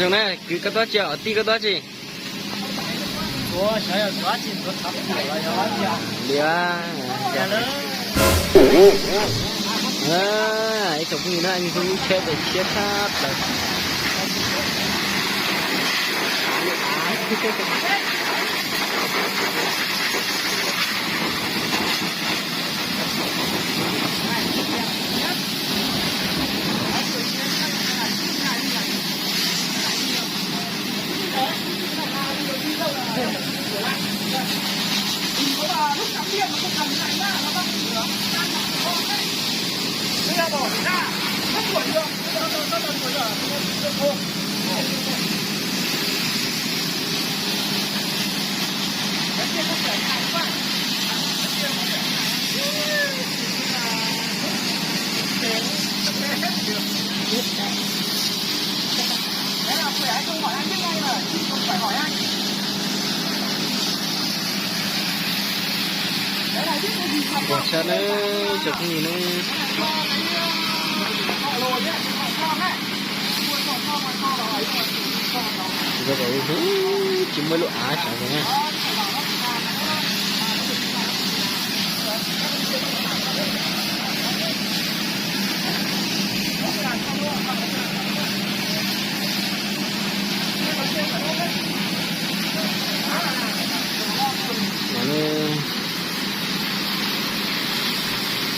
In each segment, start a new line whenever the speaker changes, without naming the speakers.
种呢，给个多少，低个多少？
我想要抓紧都差不多了，要完了。
两。一种东西呢，你可以切的切它的。Bỏ xa nó chụp cái gì nó rồi bảo chỉ mới lộ á chẳng rồi nha.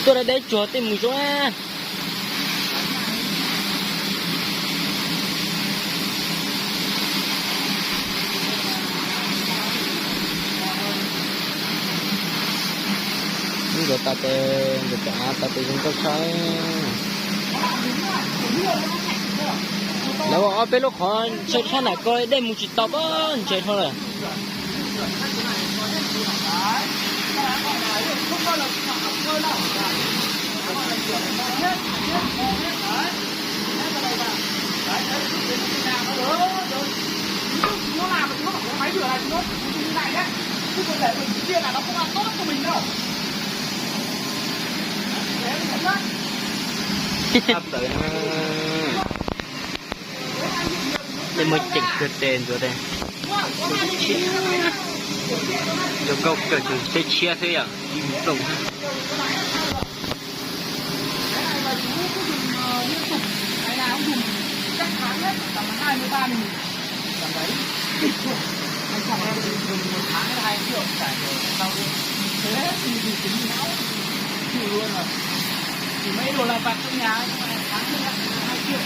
Tôi đã để chuột tìm một chỗ á. Người ta tên người ta tên chúng tôi chơi. Nếu mà ở bên lúc họ chơi thế này coi đây một chút tao bớn chơi thôi.
Nó làm mà chúng nó phải có máy rửa này chúng nó như này nhé, chứ còn để mình kia là nó không làm tốt cho mình đâu. Để mình thấy nhá.
Hấp tới để mới chỉnh được tiền rồi đây. Chúng câu cởi từ sẽ chia thế à? Đồng.
Cái nào cũng dùng chắc tháng hết, tầm 23.000. Tầm đấy. Anh chồng em dùng 1 tháng hay 2 triệu trả rồi sau luôn. Thế thì tính não chịu luôn rồi. Chỉ mấy đồ là vặt trong nhà nhưng mà tháng thì lại 2 triệu.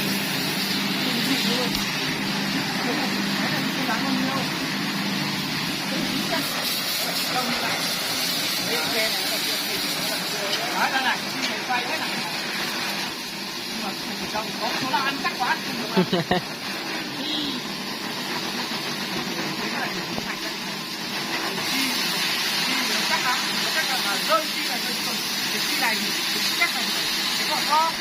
Thì chịu luôn. Thế là không đáng bao nhiêu. Đông như này. Đây này nó là chuyện gì? Nói ra này, mình quay thế này. Nhưng mà trong có số nào ăn chắc quá. Chắc là rơi chi này rơi không. Cái chi này thì chắc là cái còn con.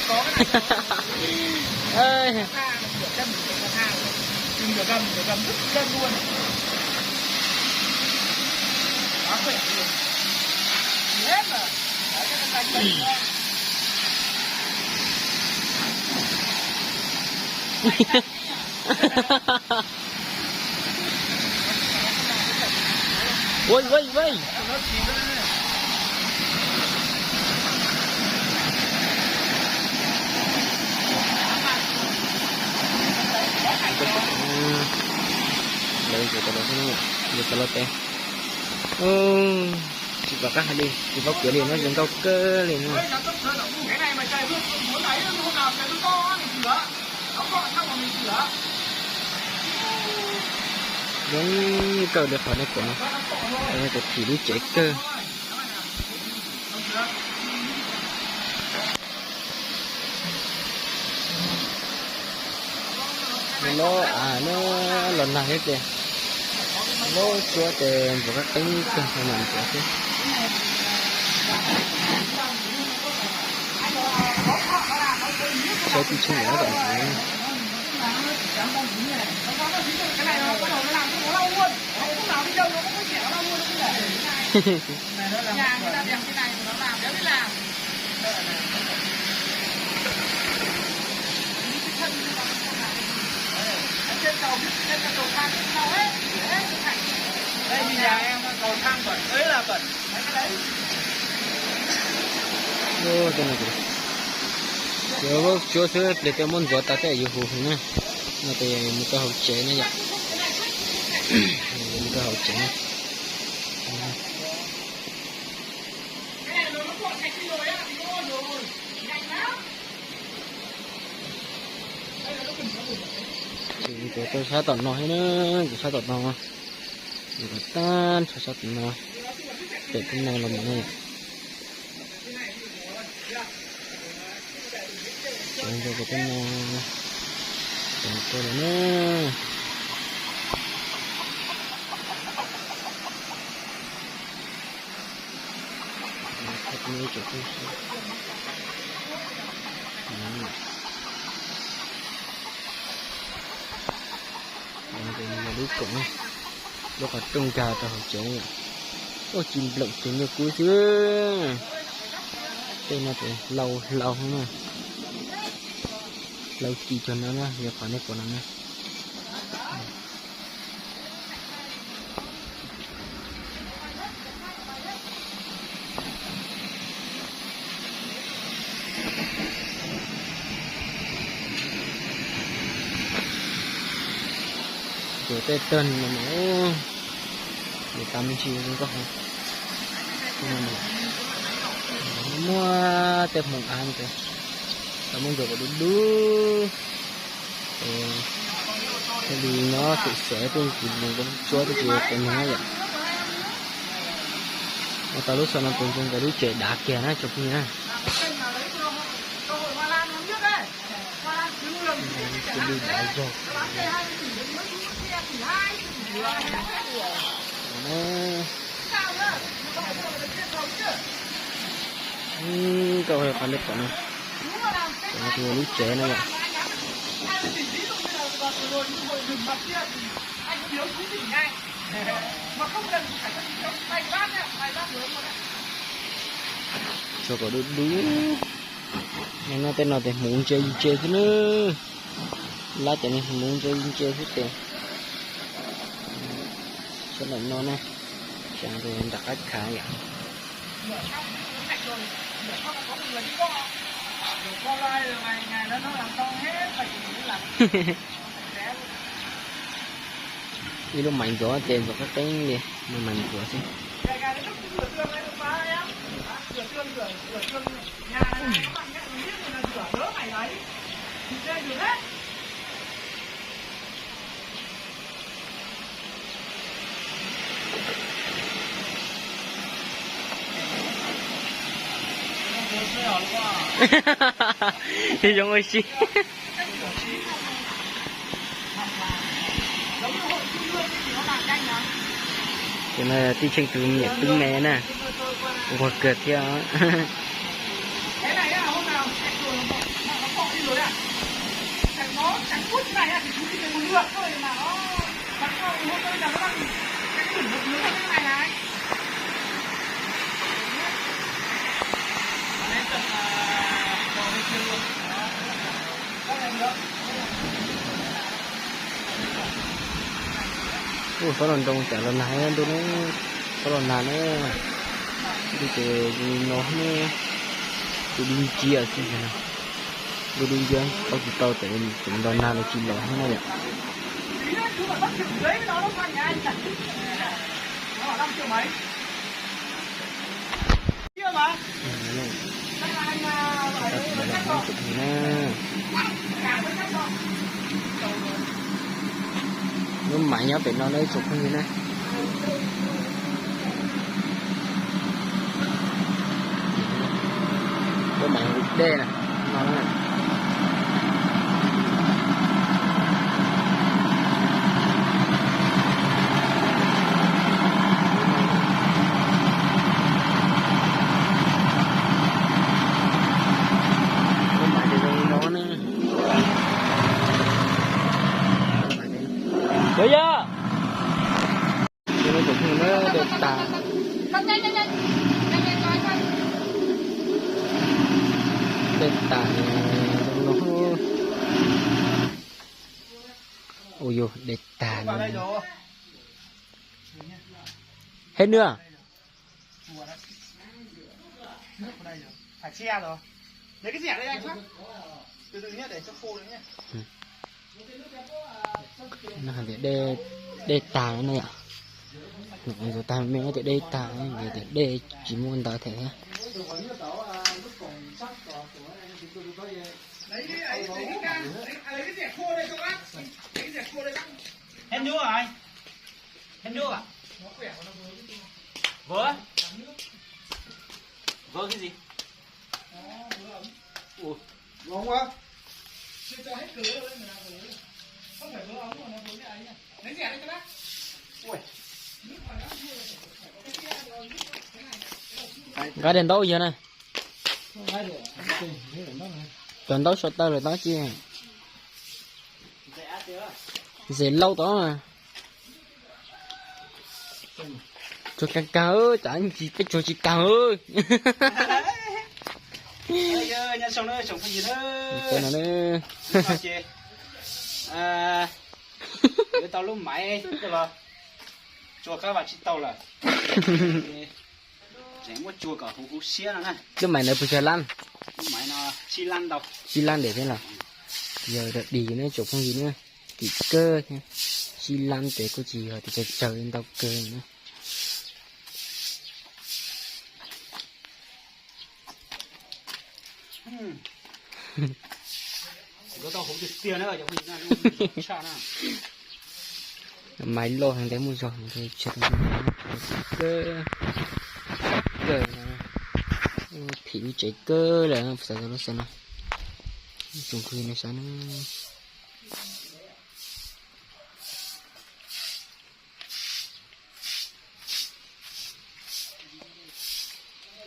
Có cái này. Ơi. Nửa gầm rất chân luôn. Quá khỏe luôn. Hết rồi. Đấy cái con đánh đấy con.
Ôi ôi ôi. Đây kita lihat ini, kita lihat chỉ vào các hai đi, chỉ vào cửa liền nó dừng câu cơ liền.
Cái này mà trời muốn lấy hôm nào trời to thì sửa, nó gọn xong rồi mình sửa.
Giống như cầu được khỏi này của nó, đây là chỉ đi chạy cơ. Nó lần này hết kìa. Nó chúa tiền của các tính cơ phải làm sao chứ. Sẽ đi chung nữa rồi.
Cái này nó bắt đầu nó làm cho nó lau luôn. Không nào đi đâu nó cũng có trẻ nó lau luôn nó để. Nhà người ta đem cái này nó làm đéo biết làm. cầu biết lên là cầu thang biết nhau hết. Đây thì nhà em cầu thang bẩn ấy là bẩn. Đấy cái đấy.
Ô cái này kìa. Giờ bác chúa thứ để cho món giọt ta cái gì hụt nữa. Nó thì một cái hộp chế này vậy. Một cái hộp chế. Cái tôi sát tận nó nữa, cái sát tận nó, cái tan sát tận nó, để cái này là một này, chẳng cho cái này, chẳng cho nó nữa, cái này chỗ tôi đi cũng nó có trông cà tao học chơi này, có chim lợn chim như cuối xưa, đây là cái lâu lâu nữa, lâu chỉ cho nó nữa, giờ phải này của nó nữa, rồi tết tân mà nó để tắm chi cũng có không, mua tết mùng ăn kìa, tao muốn rồi có đúng cái gì nó tự sẽ trên chỉ mình cũng chúa cái gì cái nó vậy, mà tao lúc sau nó cũng cái đứa trẻ đá kìa nó chụp như này, cái đi đá rồi. Cậu hay phải lấy nó, cái này lú trẻ này vậy. Cho có đúng đúng, nó tên nào thì muốn chơi thế nữa, lá chạy này muốn chơi hết tiền. Số lượng nó này chẳng thì em đặt cách khá vậy. Đi lúc mạnh của tiền vào cái tiếng đi mà mạnh của xem. thì giống ơi xí cái này là tí tranh từ miệng tính mẹ nè hoặc cợt theo
cái này là hôm nào nó cọ đi rồi à, nó trắng cút này là chỉ chú đi một lượt thôi mà nó hôm nay là nó đang cái đỉnh một lượt như này này.
có lần đông chả lần này tôi nó có lần nào nữa đi chơi nó nữa tôi đi chia xin nào tôi đi chơi có gì tao tại chúng lần nào là chỉ lọ hết này nó mạnh nhá phải nó lấy sụp như thế này nó mạnh đê này nó này bây giờ nó cũng nó được tà được tà nó ôi vô để tàn
vào đây rồi.
hết nữa
Chùa đấy. Nước vào đây rồi. Phải che rồi. Lấy cái dẻ đây anh phát. Từ từ nhé, để cho khô đấy nhé.
nó để tàn này ạ rồi ta mới để tàn để chỉ muốn ta thế
Lấy cái dẻ khô đây cho bác. Lấy cái dẻ khô đây bác. Hết nước rồi anh. Hết nước à? Vỡ? Vỡ cái gì? Ủa, ngon quá. Chưa cho hết cửa rồi mà làm cửa. Không phải vỡ ống mà nó vỡ cái ấy nha. Lấy dẻ đây cho bác. Ui.
cái đèn tối giờ này đèn tối sọt tơ rồi đó chứ dễ lâu đó mà cho càng cao ơi chẳng chỉ cái cho chỉ cao ơi
nhà sống nữa, sống cái gì nữa?
cái nào nữa
cái tàu lúc máy rồi chùa các bạn chỉ tàu là chẳng có chùa cả hú xía nữa này
cái mày này phải lăn
máy nó chi lăn đâu
chi lăn để thế nào giờ được đi nữa chỗ không gì nữa thì cơ nha chi lăn để có gì rồi thì trời lên tao cơ nữa
có tao hú được tiền nữa chẳng có gì nữa
máy lô hàng đấy mua giòn thì chật cơ cơ thì chạy cơ là sao nó sao nó chung khi nó sao nó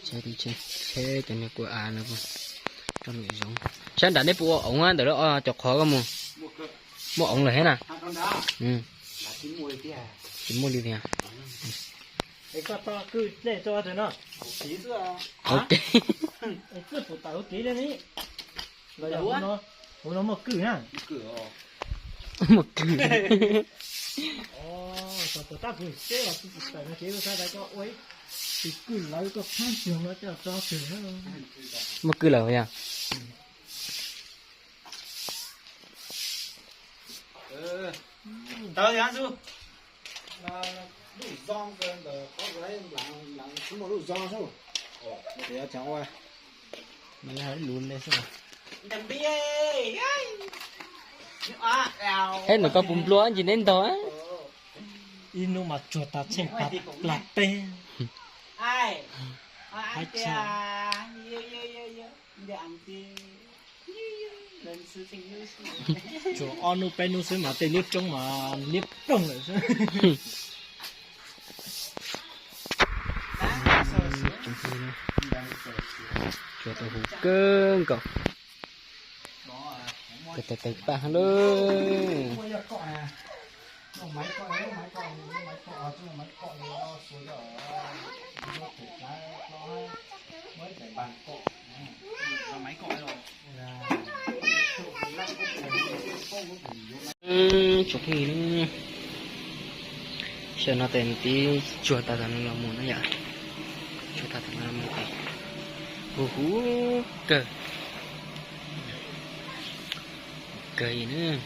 chơi đi chơi cho nên của à nó cho người giống sáng đã đấy bùa ổng á từ đó chọc khó cái mua ổng là hết à chỉ mua đi nè
cái to cứ để cho thế nào
ok
cứ phụ tao kỹ lên đi rồi nó một cử ha
một cử
sao tao ta cứ chế là cứ phải nó chế ra đây có ôi thì cứ lấy có phan trường nó cho trường
một cử là vậy à
tao thì ăn du
đủ giòn rồi có cái làm cũng một đủ giòn thôi để cháu ơi
mày hãy luôn đây xem
đừng biết
hết nó có bùm lúa gì đến đó
inu mà chuột ta trên cặp lạc tê
ai
ai
cha để ăn tiền lần sự tình như
chuột onu penu sẽ mà tê liếp trong mà liếp trong rồi chứ
cho tao hú cơn cậu cái ba luôn
máy cọ chứ máy cọ nó xuống ở nó phải cái nó mới phải bàn cọ
máy cọ rồi
chụp gì nữa xem nó tên tí chùa ta thành là muốn nó vậy chùa ta thành là muốn cái hú cờ cây nữa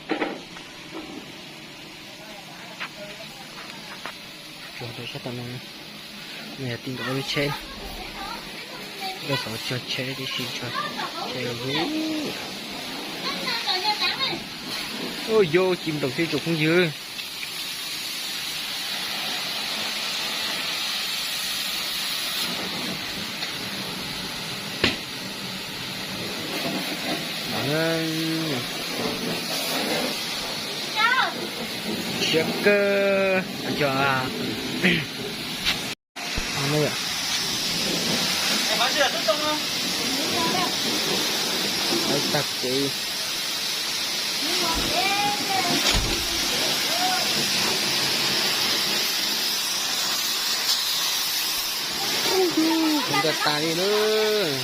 chùa tôi chắc tao này tin gọi đi chơi bây giờ cho chơi đi xin cho chơi hú ôi vô chim đầu tiên chụp con dưa check cho này ạ
em nói gì là tốt không
ai tắt chị không có ta đi nữa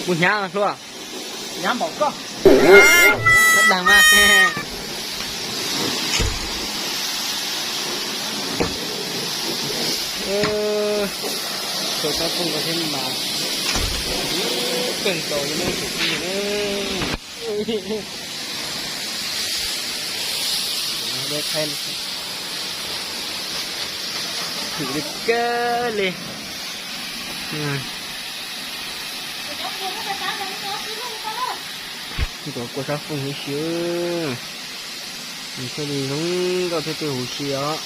một nhà mà thua
nhám bảo cơ
rất đáng mà tôi ta không có thêm mà cần cầu như này gì nữa để thêm thử được cơ liền có cô sao không hiểu chưa mình sẽ đi không có thể tiêu hụt gì đó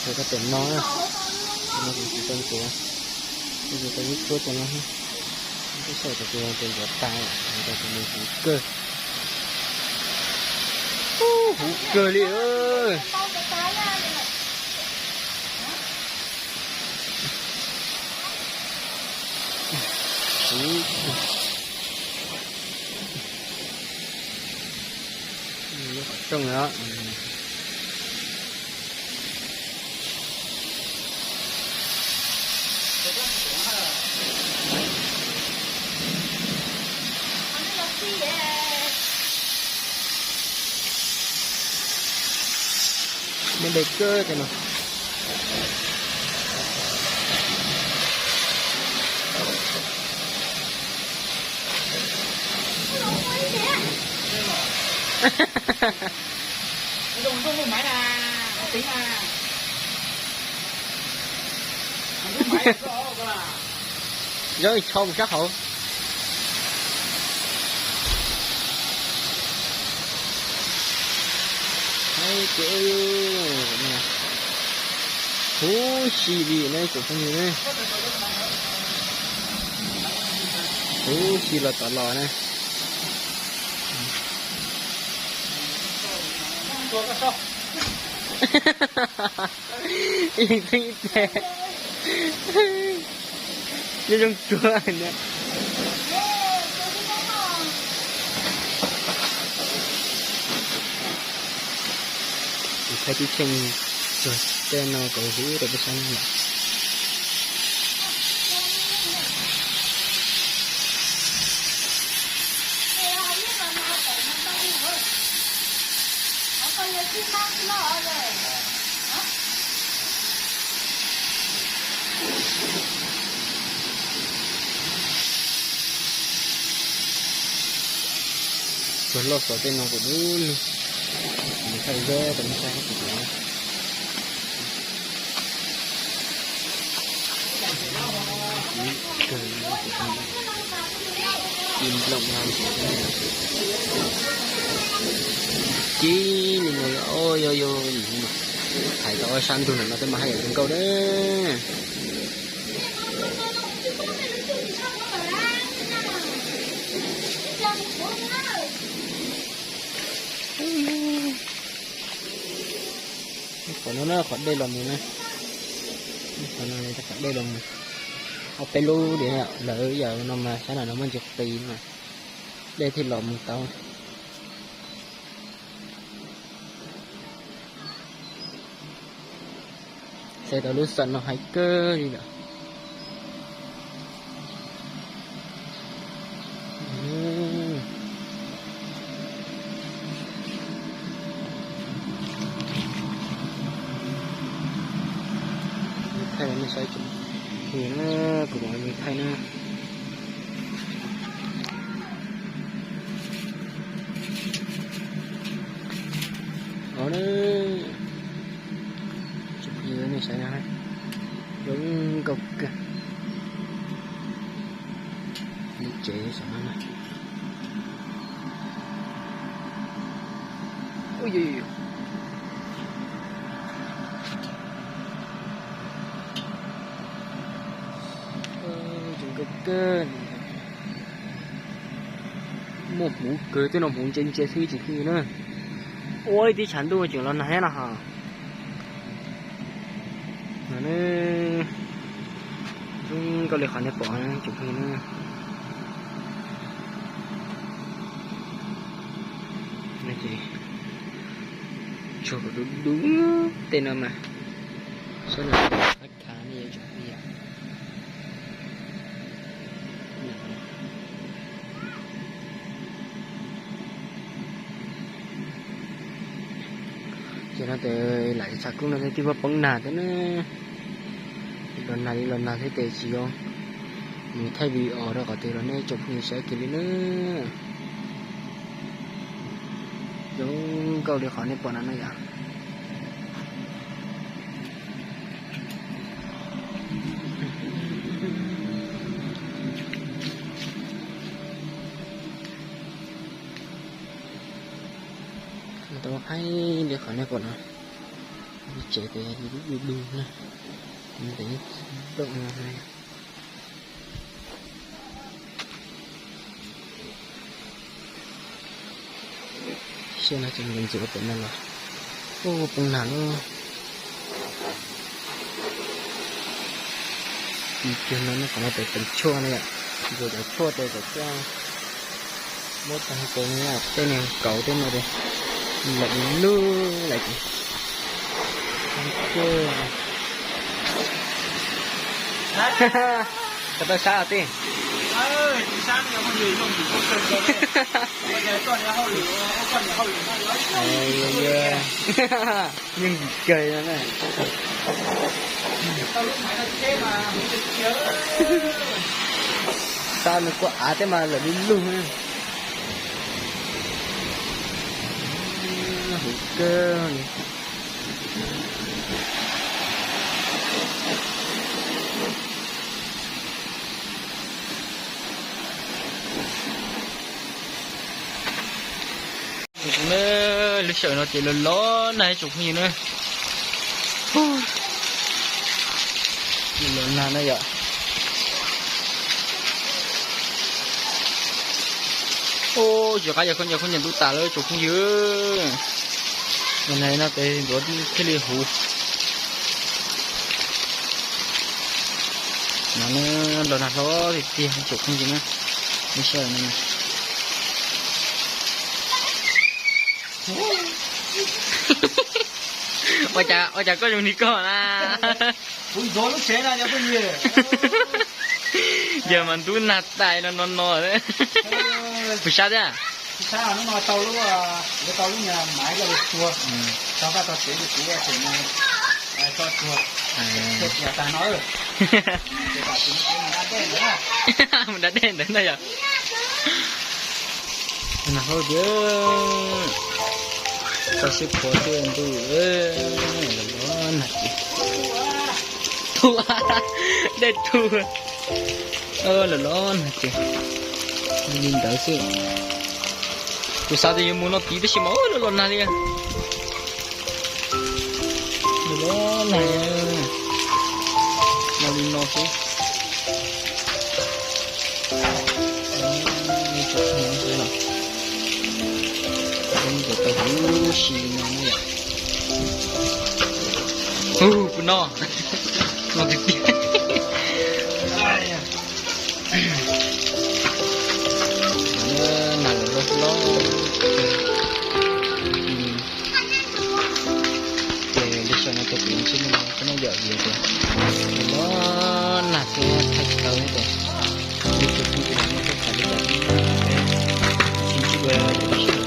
rồi cái tiền nó cũng chỉ cần tiền bây giờ tôi biết số tiền nó cái sợi của tôi tiền giọt tay người ta cho mình hụt cơ hụt cơ đi ơi trong đó mình để cơ thế nào
dùng không máy là tính à
rồi không chắc hổ hay kiểu thú xì gì này của con gì này thú xì là tỏ lò này ít thế như trong chùa này thấy cái chân rồi tên nó có hú rồi bây giờ này rồi lọt vào tên nó của đúng mình thấy dễ tầm sai thì nó chìm lộng làm chí mình ngồi ôi ôi ôi thầy tao săn tôi nó cái mà hay ở trên câu đấy còn nó khỏi đây lòng này còn nó chắc đây lòng này học tay lu để lỡ giờ nó mà cái nào nó mới chụp tiền mà đây thì lòng tao xe tao lúc sẵn nó hay cơ đi nữa thay nó xoay chụp thì nó của mọi người thay nó ở đó chụp gì này xảy ra đúng cục kìa đi chế sao này ôi gì cơ một mũ cười tôi nó muốn trên chơi thứ chỉ khi nữa ôi tí chán tôi chuyện lần này là hả mà nó có lẽ khỏi nhập bỏ chụp khi nữa này chị chụp đúng tên nào mà số này khách khá như vậy chụp như vậy cho nó tới lại sạc cũng nó thấy tí vào bóng nà thế nữa lần nào thấy tệ chỉ không mình thay vì ở đó có thể là này chụp mình sẽ kịp nữa giống câu để khỏi này bọn nó này à tôi hay để khỏi này bọn nó chạy tới đi đường này mình thấy động này xem là chúng mình chỉ có tính là ô bằng nào nó chuyện nó còn là tới tính chua này ạ rồi để chua tới để cho một thằng cô này tên này cậu tên này đây lại lưu lại cái đó sao thế
ơi thì sáng giờ con gì không chỉ con cần rồi bây giờ con nhà hậu lửa con nhà hậu lửa
nhưng cười nó này
tao lúc nãy tao chế mà mình nhớ
sao nó có á thế mà lại đi luôn ha hữu cơ nữa lịch sử nó chỉ là ló này chụp gì nữa lớn nào đây ạ ô giờ cái giờ không nhận tụ tảเลยchụp không dữ cái này nó cái rốt cái li hủ nó lớn nào đó thì tiền chụp không gì nữa lịch sử này ôi chà có dùng đi con à
ui gió lúc chế ra cho con gì
giờ mình túi nạt tay nó đấy bị sao thế à
sao nó tàu lúc cái tàu lúc nhà máy là được chua sau đó tao chế được chua thì này cho chua chết nhà ta nói rồi
mình đã đen đến đây à nào thôi chứ sao xếp khó tiền tôi nó nạt thua để thua là nó nạt chị nhìn tới chứ tôi sao thì muốn nó tí tới máu nó còn nào đi à nó này nó đi nó chứ xì nó nó thịt nó nặng rồi nó để đi cho nó tập luyện chứ nó dở gì kìa nó nặng cái thạch tới rồi đi chụp cái nó phải đi chụp